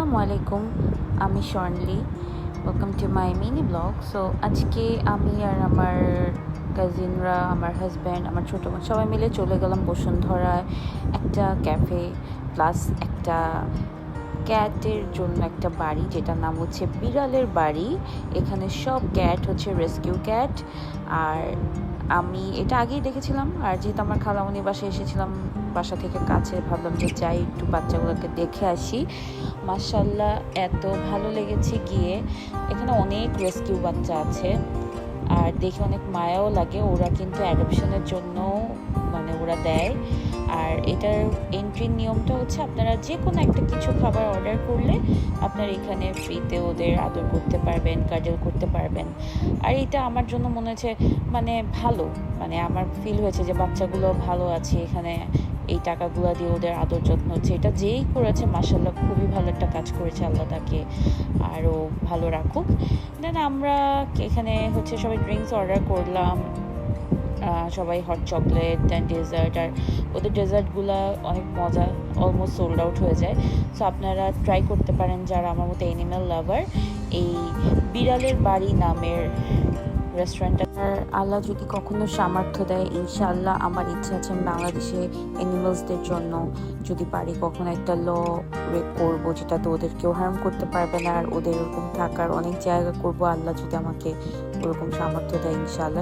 আসসালামু আলাইকুম, আমি Swarnali. Welcome to my mini blog. So আজকে আমি আর আমার কাজিনরা, আমার হাজব্যান্ড, আমার ছোটো বোন সবাই মিলে চলে গেলাম বসুন্ধরায় একটা ক্যাফে প্লাস একটা ক্যাটের জন্য একটা বাড়ি, যেটার নাম হচ্ছে বিড়ালের বাড়ি। এখানে সব ক্যাট হচ্ছে রেস্কিউ ক্যাট। আর আমি এটা আগেই দেখেছিলাম, আর যেহেতু আমার খালামণির বাসায় এসেছিলাম, বাসা থেকে কাছে, ভাবলাম যে যাই একটু বাচ্চাগুলোকে দেখে আসি। মাশাআল্লাহ এত ভালো লেগেছে গিয়ে। এখানে অনেক রেস্কিউ বাচ্চা আছে, আর দেখে অনেক মায়াও লাগে। ওরা কিন্তু অ্যাডপশনের জন্য ওরা দেয়। আর এটার এন্ট্রির নিয়মটা হচ্ছে, আপনারা যে কোনো একটা কিছু খাবার অর্ডার করলে আপনারা এখানে ফ্রিতে ওদের আদর করতে পারবেন, কার্ডেল করতে পারবেন। আর এটা আমার জন্য মনে হচ্ছে ভালো, আমার ফিল হয়েছে যে বাচ্চাগুলো ভালো আছে এখানে। এই টাকাগুলো দিয়ে ওদের আদর যত্ন হচ্ছে। এটা যেই করেছে মাশাআল্লাহ খুবই ভালো একটা কাজ করেছে, আল্লাহ তাকে আরও ভালো রাখুক। দেন আমরা এখানে হচ্ছে সবাই ড্রিঙ্কস অর্ডার করলাম, সবাই হট চকলেট দেন ডেজার্ট। আর ওদের ডেজার্টগুলো অনেক মজা, অলমোস্ট সোল্ড আউট হয়ে যায়। সো আপনারা ট্রাই করতে পারেন যারা আমার মতো অ্যানিম্যাল লাভার, এই বিড়ালের বাড়ি নামের রেস্টুরেন্টটা। আর আল্লাহ যদি কখনো সামর্থ্য দেয়, ইনশাআল্লাহ আমার ইচ্ছা আছে আমি বাংলাদেশে অ্যানিমালসদের জন্য যদি পারি কখনো একটা ল করবো, যেটাতে ওদের কেউ হার্ম করতে পারবে না, আর ওদের ওরকম থাকার অনেক জায়গা করবো, আল্লাহ যদি আমাকে ওরকম সামর্থ্য দেয় ইনশাআল্লাহ।